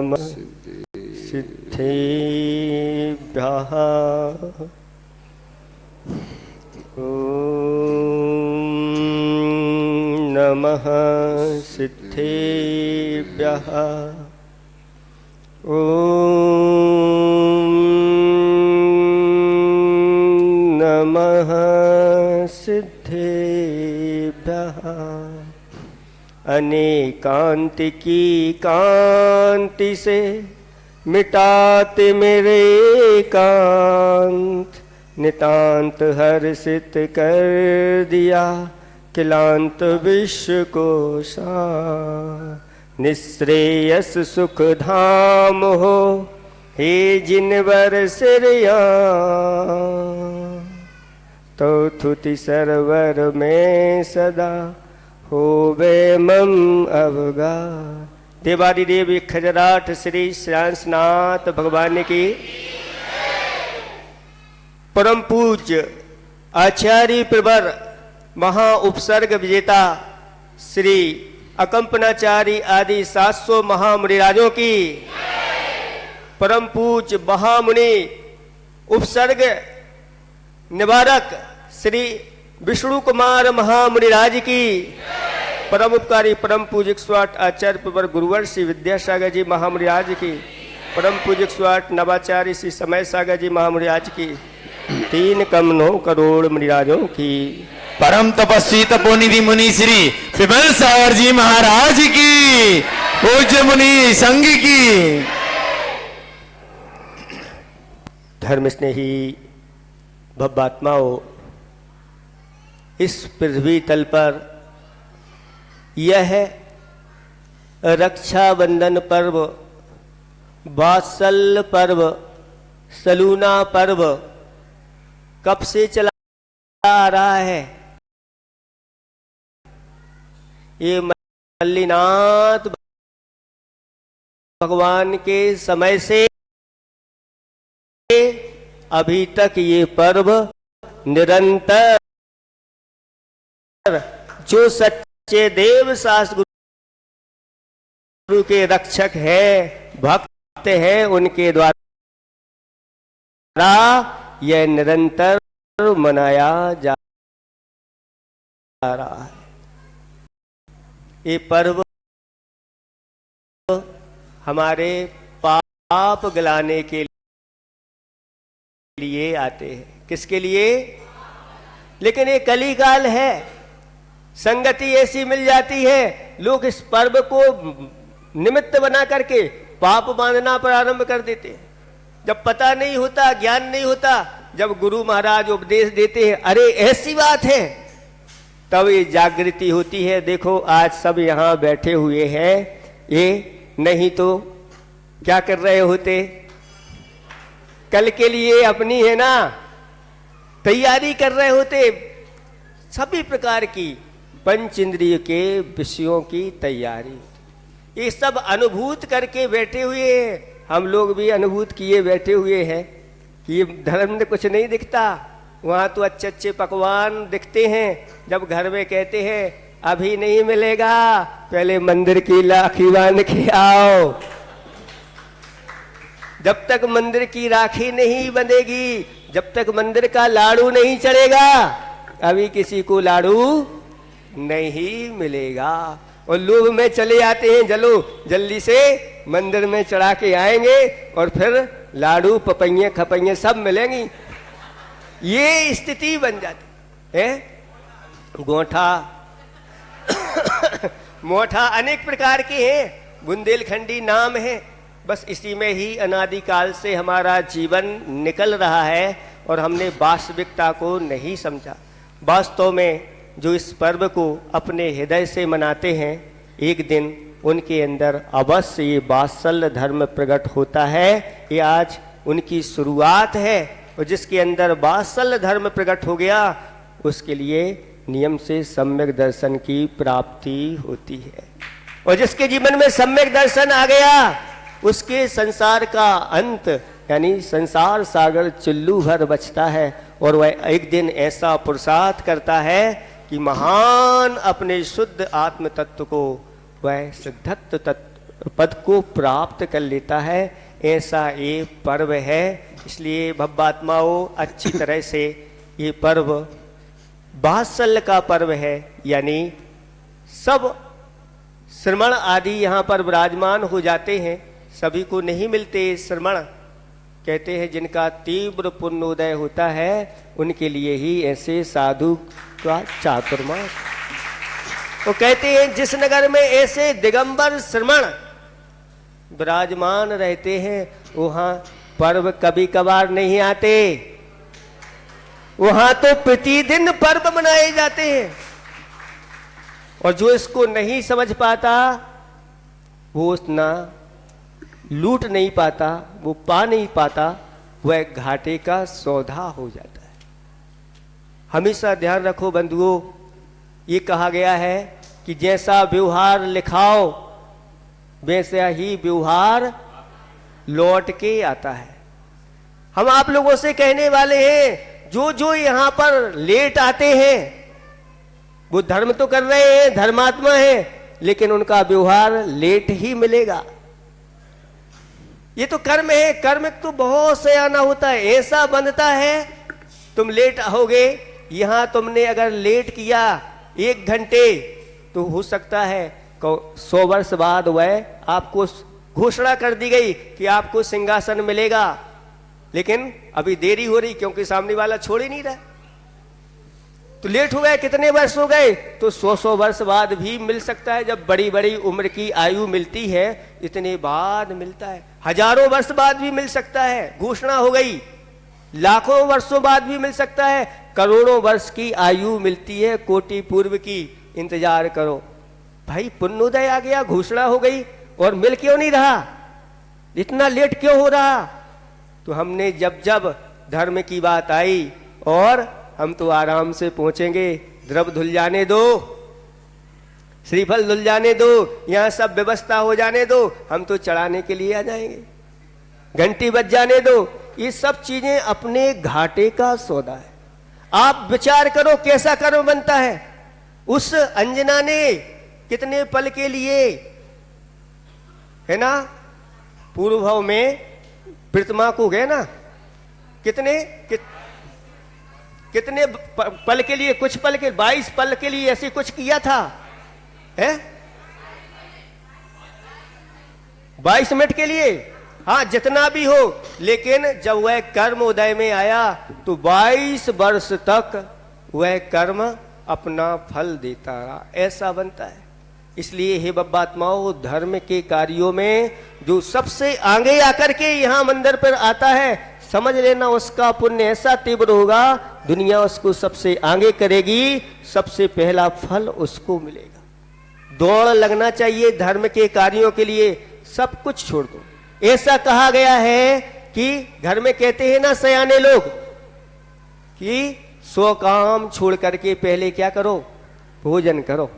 नमः सिद्धेभ्यः। ॐ नमः सिद्धेभ्यः। ॐ नमः सिद्धेभ्यः। अनेकांत की कांति से मिटाते मेरे कांत, नितांत हर्षित कर दिया किलांत विश्व को सा। निश्रेयस सुख धाम हो हे जिनवर सिरया, तो थुति सरवर में सदा होवे मम अवगा। देवादिदेव खजराट श्री श्रांसनाथ भगवान की परम पूज्य आचार्य प्रवर महा उपसर्ग विजेता श्री अकंपनाचारी आदि 700 महामुनिराजों की परम पूज्य महामुनि उपसर्ग निवारक श्री विष्णु कुमार महामुनिराज की परम उपकारी परम पूज्य 108 आचार्य प्रवर गुरुवर श्री विद्यासागर जी महामुनिराज की परम पूज्य 108 नवाचार्य श्री समय सागर जी महामुनिराज की 3 कम 9 करोड़ मुनिराजों की परम तपस्वी तपोनिधि मुनि श्री विमल सागर जी महाराज की पूज्य मुनि संघ की। धर्म स्नेही भव्यात्माओं, इस पृथ्वी तल पर यह रक्षाबंधन पर्व, वात्सल्य पर्व, सलूना पर्व कब से चला आ रहा है? ये मल्लीनाथ भगवान के समय से अभी तक ये पर्व निरंतर जो सच्चे देव शास्त्र गुरु के रक्षक हैं, भक्त हैं, उनके द्वारा यह निरंतर मनाया जा रहा है। ये पर्व हमारे पाप गलाने के लिए आते हैं। किसके लिए? लेकिन ये कलिकाल है, संगति ऐसी मिल जाती है, लोग इस पर्व को निमित्त बना करके पाप बांधना प्रारंभ कर देते हैं। जब पता नहीं होता, ज्ञान नहीं होता, जब गुरु महाराज उपदेश देते हैं, अरे ऐसी बात है, तब ये जागृति होती है। देखो आज सब यहाँ बैठे हुए हैं, ये नहीं तो क्या कर रहे होते? कल के लिए अपनी है ना तैयारी कर रहे होते, सभी प्रकार की पंच इंद्रिय के विषयों की तैयारी। ये सब अनुभूत करके बैठे हुए हैं। हम लोग भी अनुभूत किए बैठे हुए हैं कि ये धर्म में कुछ नहीं दिखता, वहाँ तो अच्छे अच्छे पकवान दिखते हैं। जब घर में कहते हैं अभी नहीं मिलेगा, पहले मंदिर की राखी बांध के आओ। जब तक मंदिर की राखी नहीं बंधेगी, जब तक मंदिर का लाड़ू नहीं चढ़ेगा, अभी किसी को लाड़ू नहीं मिलेगा। और लोग में चले आते हैं, चलो जल्दी से मंदिर में चढ़ा के आएंगे और फिर लाड़ू पपैये खपैये सब मिलेंगी। ये स्थिति बन जाती है। गोठा मोठा अनेक प्रकार के हैं, बुंदेलखंडी नाम है। बस इसी में ही अनादिकाल से हमारा जीवन निकल रहा है और हमने वास्तविकता को नहीं समझा। वास्तव में जो इस पर्व को अपने हृदय से मनाते हैं, एक दिन उनके अंदर अवश्य ये वात्सल्य धर्म प्रकट होता है। ये आज उनकी शुरुआत है, और जिसके अंदर वात्सल्य धर्म प्रकट हो गया, उसके लिए नियम से सम्यक दर्शन की प्राप्ति होती है। और जिसके जीवन में सम्यक दर्शन आ गया, उसके संसार का अंत यानी संसार सागर चुल्लू भर बचता है। और वह एक दिन ऐसा पुरुषार्थ करता है कि महान अपने शुद्ध आत्म तत्व को वह सिद्धत्व तत्व पद को प्राप्त कर लेता है। ऐसा ये पर्व है। इसलिए भव्यात्माओं, अच्छी तरह से ये पर्व वात्सल्य का पर्व है, यानी सब श्रमण आदि यहाँ पर विराजमान हो जाते हैं। सभी को नहीं मिलते श्रमण, कहते हैं जिनका तीव्र पुण्योदय होता है उनके लिए ही ऐसे साधु का चातुर्मास। वो कहते हैं जिस नगर में ऐसे दिगंबर श्रमण विराजमान रहते हैं वहां पर्व कभी कभार नहीं आते, वहां तो प्रतिदिन पर्व मनाए जाते हैं। और जो इसको नहीं समझ पाता वो उतना लूट नहीं पाता, वो पा नहीं पाता, वह घाटे का सौदा हो जाता है। हमेशा ध्यान रखो बंधुओं, ये कहा गया है कि जैसा व्यवहार लिखाओ वैसा ही व्यवहार लौट के आता है। हम आप लोगों से कहने वाले हैं, जो जो यहां पर लेट आते हैं वो धर्म तो कर रहे हैं, धर्मात्मा हैं, लेकिन उनका व्यवहार लेट ही मिलेगा। ये तो कर्म है, कर्म तो बहुत से आना होता है, ऐसा बनता है तुम लेट आओगे। यहां तुमने अगर लेट किया 1 घंटे तो हो सकता है 100 वर्ष बाद वह आपको घोषणा कर दी गई कि आपको सिंहासन मिलेगा, लेकिन अभी देरी हो रही क्योंकि सामने वाला छोड़ ही नहीं रहा। तो लेट हो गए, कितने वर्ष हो गए, तो 100 वर्ष बाद भी मिल सकता है। जब बड़ी बड़ी उम्र की आयु मिलती है इतने बाद मिलता है। हजारों वर्ष बाद भी मिल सकता है, घोषणा हो गई। लाखों वर्षों बाद भी मिल सकता है, करोड़ों वर्ष की आयु मिलती है, कोटि पूर्व की। इंतजार करो भाई, पुण्योदय आ गया, घोषणा हो गई और मिल क्यों नहीं रहा, इतना लेट क्यों हो रहा। तो हमने जब जब धर्म की बात आई और हम तो आराम से पहुंचेंगे, द्रव धुल जाने दो, श्रीफल धुल जाने दो, यहां सब व्यवस्था हो जाने दो, हम तो चढ़ाने के लिए आ जाएंगे, घंटी बज जाने दो। ये सब चीजें अपने घाटे का सौदा है। आप विचार करो कैसा कर्म बनता है। उस अंजना ने कितने पल के लिए, है ना, पूर्व भाव में प्रतिमा को गए ना, कितने पल के लिए, कुछ पल के 22 पल के लिए ऐसे कुछ किया था, है 22 मिनट के लिए, हाँ जितना भी हो। लेकिन जब वह कर्म उदय में आया तो 22 वर्ष तक वह कर्म अपना फल देता रहा। ऐसा बनता है। इसलिए हे बब्बात्माओं, धर्म के कार्यों में जो सबसे आगे आकर के यहाँ मंदिर पर आता है, समझ लेना उसका पुण्य ऐसा तीव्र होगा, दुनिया उसको सबसे आगे करेगी, सबसे पहला फल उसको मिलेगा। दौड़ लगना चाहिए धर्म के कार्यों के लिए, सब कुछ छोड़ दो। ऐसा कहा गया है कि घर में कहते हैं ना सयाने लोग कि 100 काम छोड़ करके पहले क्या करो, भोजन करो।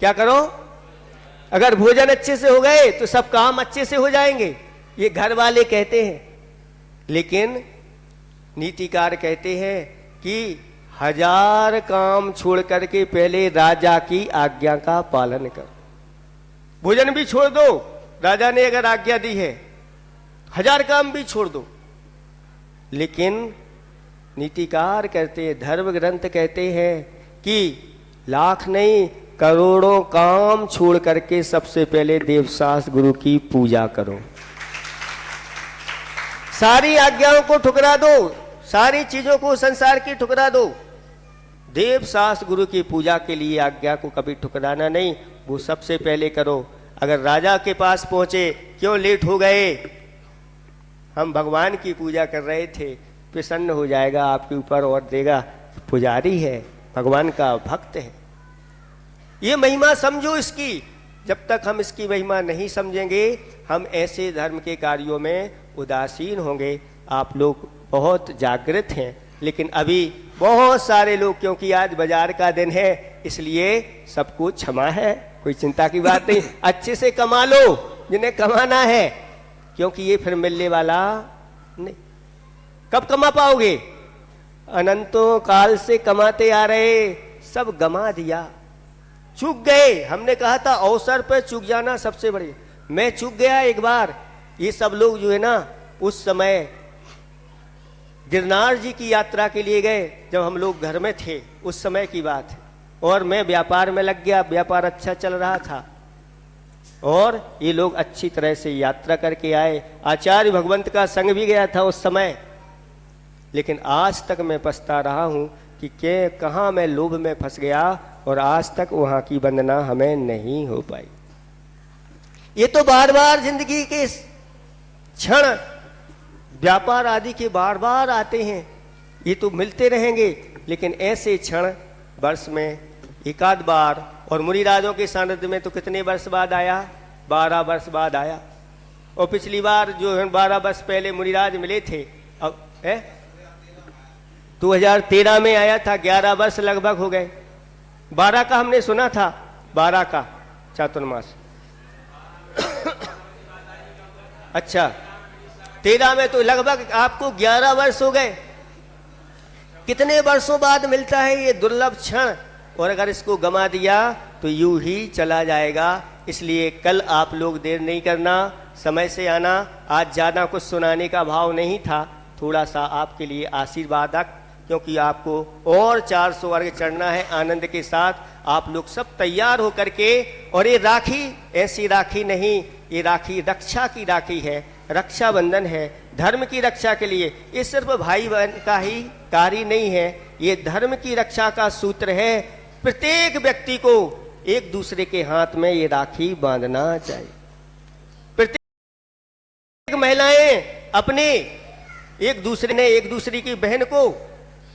क्या करो? अगर भोजन अच्छे से हो गए तो सब काम अच्छे से हो जाएंगे, ये घर वाले कहते हैं। लेकिन नीतिकार कहते हैं कि 1000 काम छोड़ करके पहले राजा की आज्ञा का पालन करो। भोजन भी छोड़ दो, राजा ने अगर आज्ञा दी है, 1000 काम भी छोड़ दो। लेकिन नीतिकार कहते हैं, धर्म ग्रंथ कहते हैं कि लाख नहीं करोड़ों काम छोड़ करके सबसे पहले देवशास्त्र गुरु की पूजा करो। सारी आज्ञाओं को ठुकरा दो, सारी चीजों को संसार की ठुकरा दो। देवशास्त्र गुरु की पूजा के लिए आज्ञा को कभी ठुकराना नहीं, वो सबसे पहले करो। अगर राजा के पास पहुंचे, क्यों लेट हो गए, हम भगवान की पूजा कर रहे थे, प्रसन्न हो जाएगा आपके ऊपर और देगा। पुजारी है, भगवान का भक्त है। ये महिमा समझो इसकी। जब तक हम इसकी महिमा नहीं समझेंगे, हम ऐसे धर्म के कार्यों में उदासीन होंगे। आप लोग बहुत जागृत हैं, लेकिन अभी बहुत सारे लोग, क्योंकि आज बाजार का दिन है इसलिए सबको क्षमा है, कोई चिंता की बात नहीं। अच्छे से कमा लो जिन्हें कमाना है, क्योंकि ये फिर मिलने वाला नहीं। कब कमा पाओगे? अनंतों काल से कमाते आ रहे, सब गमा दिया। चूक गए। हमने कहा था अवसर पर चूक जाना सबसे बड़ी। मैं चूक गया एक बार। ये सब लोग जो है ना उस समय गिरनार जी की यात्रा के लिए गए, जब हम लोग घर में थे, उस समय की बात है। और मैं व्यापार में लग गया, व्यापार अच्छा चल रहा था और ये लोग अच्छी तरह से यात्रा करके आए। आचार्य भगवंत का संग भी गया था उस समय। लेकिन आज तक मैं पछता रहा हूं कि कहाँ मैं लोभ में फंस गया और आज तक वहां की वंदना हमें नहीं हो पाई। ये तो बार बार जिंदगी के क्षण व्यापार आदि के बार बार आते हैं, ये तो मिलते रहेंगे। लेकिन ऐसे क्षण वर्ष में एक आध बार, और मुनिराजों के सानिध्य में तो कितने वर्ष बाद आया, 12 वर्ष बाद आया। और पिछली बार जो है 12 वर्ष पहले मुनिराज मिले थे, अब 2013 में आया था, 11 वर्ष लगभग हो गए। 12 का हमने सुना था, 12 का चातुर्मास। अच्छा, 13 में तो लगभग आपको 11 वर्ष हो गए। कितने वर्षों बाद मिलता है ये दुर्लभ क्षण, और अगर इसको गमा दिया तो यूं ही चला जाएगा। इसलिए कल आप लोग देर नहीं करना, समय से आना। आज ज़्यादा कुछ सुनाने का भाव नहीं था, थोड़ा सा आपके लिए आशीर्वादक, क्योंकि आपको और 400 वर्ग चढ़ना है आनंद के साथ। आप लोग सब तैयार हो करके, और ये राखी ऐसी राखी नहीं, ये राखी रक्षा की राखी है, रक्षाबंधन है, धर्म की रक्षा के लिए। ये सिर्फ भाई बहन का ही कार्य नहीं है, ये धर्म की रक्षा का सूत्र है। प्रत्येक व्यक्ति को एक दूसरे के हाथ में ये राखी बांधना चाहिए। प्रत्येक महिलाएं अपने एक दूसरे की बहन को,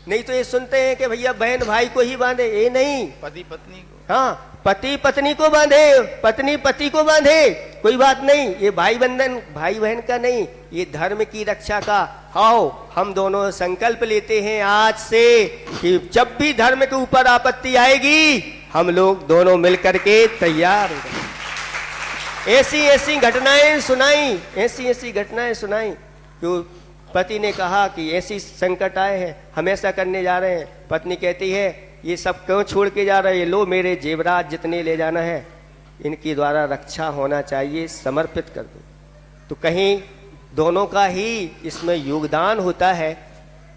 नहीं तो ये सुनते हैं कि भैया बहन भाई को ही बांधे, ये नहीं, पति पत्नी को, हाँ पति पत्नी को बांधे, पत्नी पति को बांधे, कोई बात नहीं। ये भाई बंधन भाई बहन का नहीं, ये धर्म की रक्षा का। आओ हम दोनों संकल्प लेते हैं आज से कि जब भी धर्म के ऊपर आपत्ति आएगी, हम लोग दोनों मिलकर के तैयार हो गए। ऐसी घटनाएं सुनाई जो पति ने कहा कि ऐसी संकट आए हैं, हम ऐसा करने जा रहे हैं। पत्नी कहती है ये सब क्यों छोड़ के जा रहे हैं, लो मेरे जेवरात जितने ले जाना है, इनके द्वारा रक्षा होना चाहिए, समर्पित कर दो। तो कहीं दोनों का ही इसमें योगदान होता है,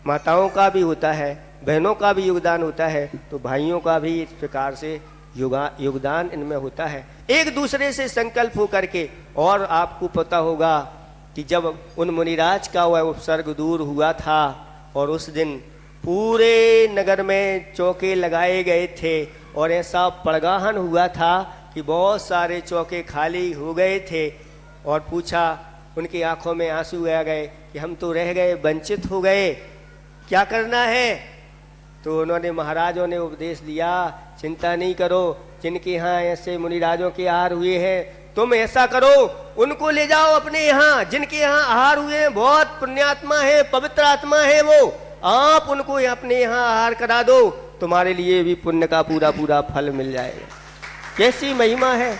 माताओं का भी होता है, बहनों का भी योगदान होता है, तो भाइयों का भी इस प्रकार से योगदान इनमें होता है। एक दूसरे से संकल्प हो करके। और आपको पता होगा कि जब उन मुनिराज का वह उपसर्ग दूर हुआ था और उस दिन पूरे नगर में चौके लगाए गए थे और ऐसा पड़गाहन हुआ था कि बहुत सारे चौके खाली हो गए थे, और पूछा, उनकी आंखों में आंसू आ गए कि हम तो रह गए, वंचित हो गए, क्या करना है। तो उन्होंने महाराजों ने उपदेश दिया, चिंता नहीं करो, जिनके यहाँ ऐसे मुनिराजों के आहार हुए हैं, तुम ऐसा करो उनको ले जाओ अपने यहाँ, जिनके यहाँ आहार हुए हैं, बहुत पुण्यात्मा है, पवित्र आत्मा है वो, आप उनको अपने यहाँ आहार करा दो, तुम्हारे लिए भी पुण्य का पूरा पूरा फल मिल जाएगा। कैसी महिमा है।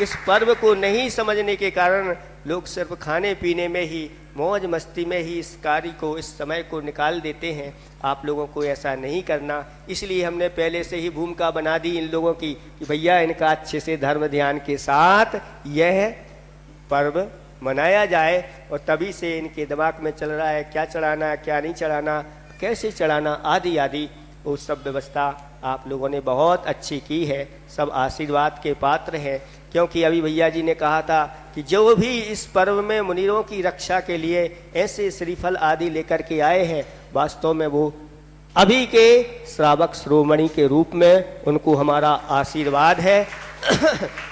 इस पर्व को नहीं समझने के कारण लोग सिर्फ खाने पीने में ही, मौज मस्ती में ही इस कार्य को, इस समय को निकाल देते हैं। आप लोगों को ऐसा नहीं करना। इसलिए हमने पहले से ही भूमिका बना दी इन लोगों की कि भैया इनका अच्छे से धर्म ध्यान के साथ यह पर्व मनाया जाए। और तभी से इनके दिमाग में चल रहा है क्या चढ़ाना है, क्या नहीं चढ़ाना, कैसे चढ़ाना, आदि आदि वो सब व्यवस्था आप लोगों ने बहुत अच्छी की है। सब आशीर्वाद के पात्र हैं, क्योंकि अभी भैया जी ने कहा था कि जो भी इस पर्व में मुनीरों की रक्षा के लिए ऐसे श्रीफल आदि लेकर के आए हैं, वास्तव में वो अभी के श्रावक श्रोमणि के रूप में उनको हमारा आशीर्वाद है।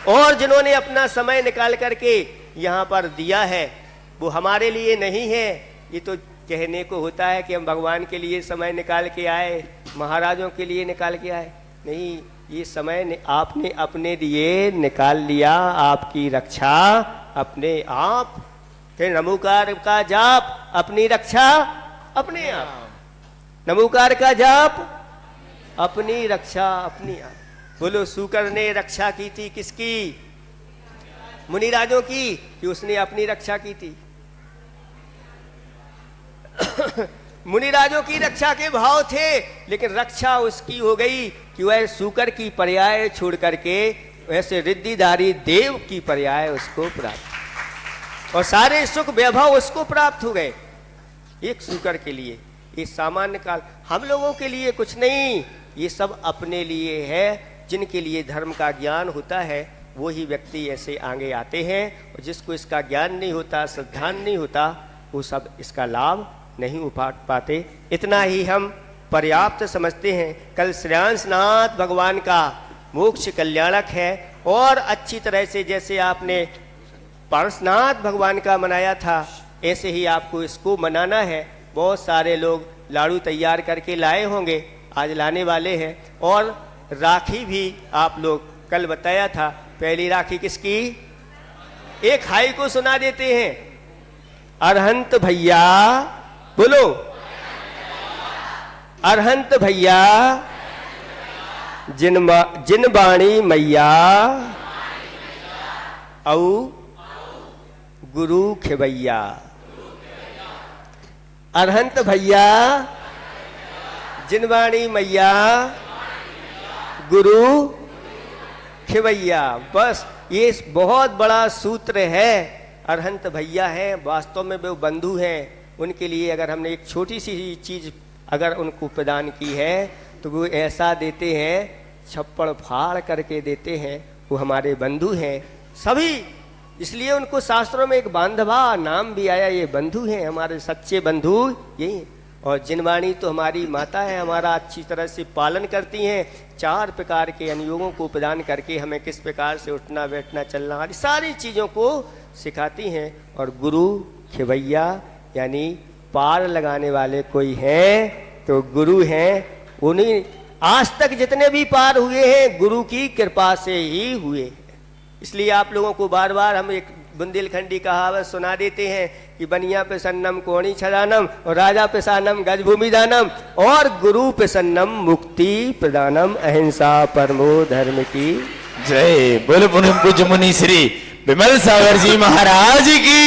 और जिन्होंने अपना समय निकाल करके यहाँ पर दिया है, वो हमारे लिए नहीं है। ये तो कहने को होता है कि हम भगवान के लिए समय निकाल के आए, महाराजों के लिए निकाल के आए, नहीं, ये समय आपने अपने लिए निकाल लिया, आपकी रक्षा अपने आप। फिर नमोकार का जाप, अपनी रक्षा अपने आप, नमोकार का जाप, अपनी रक्षा अपनी आप। बोलो, शुकर ने रक्षा की थी किसकी? मुनिराजों की, कि उसने अपनी रक्षा की थी। मुनिराजों की रक्षा के भाव थे, लेकिन रक्षा उसकी हो गई कि वह सूकर की पर्याय छोड़ करके वैसे रिद्धिधारी देव की पर्याय उसको प्राप्त, और सारे सुख वैभव उसको प्राप्त हो गए एक सूकर के लिए। ये सामान्य काल हम लोगों के लिए कुछ नहीं, ये सब अपने लिए है। जिनके लिए धर्म का ज्ञान होता है वही व्यक्ति ऐसे आगे आते हैं, और जिसको इसका ज्ञान नहीं होता, श्रद्धा नहीं होता, वो सब इसका लाभ नहीं उठा पाते। इतना ही हम पर्याप्त समझते हैं। कल श्रेयांसनाथ भगवान का मोक्ष कल्याणक है, और अच्छी तरह से जैसे आपने पार्श्वनाथ भगवान का मनाया था, ऐसे ही आपको इसको मनाना है। बहुत सारे लोग लाड़ू तैयार करके लाए होंगे, आज लाने वाले हैं। और राखी भी आप लोग कल बताया था, पहली राखी किसकी? एक हाई को सुना देते हैं, अरहंत भैया बोलो, अरहंत भैया जिन बाणी मैया औ गुरु खेवैया। अरहंत भैया जिनवाणी मैया गुरु खेवैया। बस ये बहुत बड़ा सूत्र है। अरहंत भैया है, वास्तव में वो बंधु हैं। उनके लिए अगर हमने एक छोटी सी चीज अगर उनको प्रदान की है तो वो ऐसा देते हैं, छप्पड़ फाड़ करके देते हैं। वो हमारे बंधु हैं सभी, इसलिए उनको शास्त्रों में एक बांधवा नाम भी आया। ये बंधु हैं, हमारे सच्चे बंधु यही। और जिनवाणी तो हमारी माता है, हमारा अच्छी तरह से पालन करती हैं। 4 प्रकार के अनुयोगों को प्रदान करके हमें किस प्रकार से उठना बैठना चलना हमारी सारी चीज़ों को सिखाती हैं। और गुरु खेवैया यानी पार लगाने वाले कोई हैं तो गुरु हैं। उन्हीं आज तक जितने भी पार हुए हैं गुरु की कृपा से ही हुए। इसलिए आप लोगों को बार बार हम एक बुंदेलखंडी कहावत सुना देते हैं कि बनिया प्रसन्नम कोणी छदानम और राजा प्रसन्नम गजभूमि दानम और गुरु प्रसन्नम मुक्ति प्रदानम अहिंसा परमो धर्म की जय। बोलो पूज्य मुनि श्री विमल सागर जी महाराज की।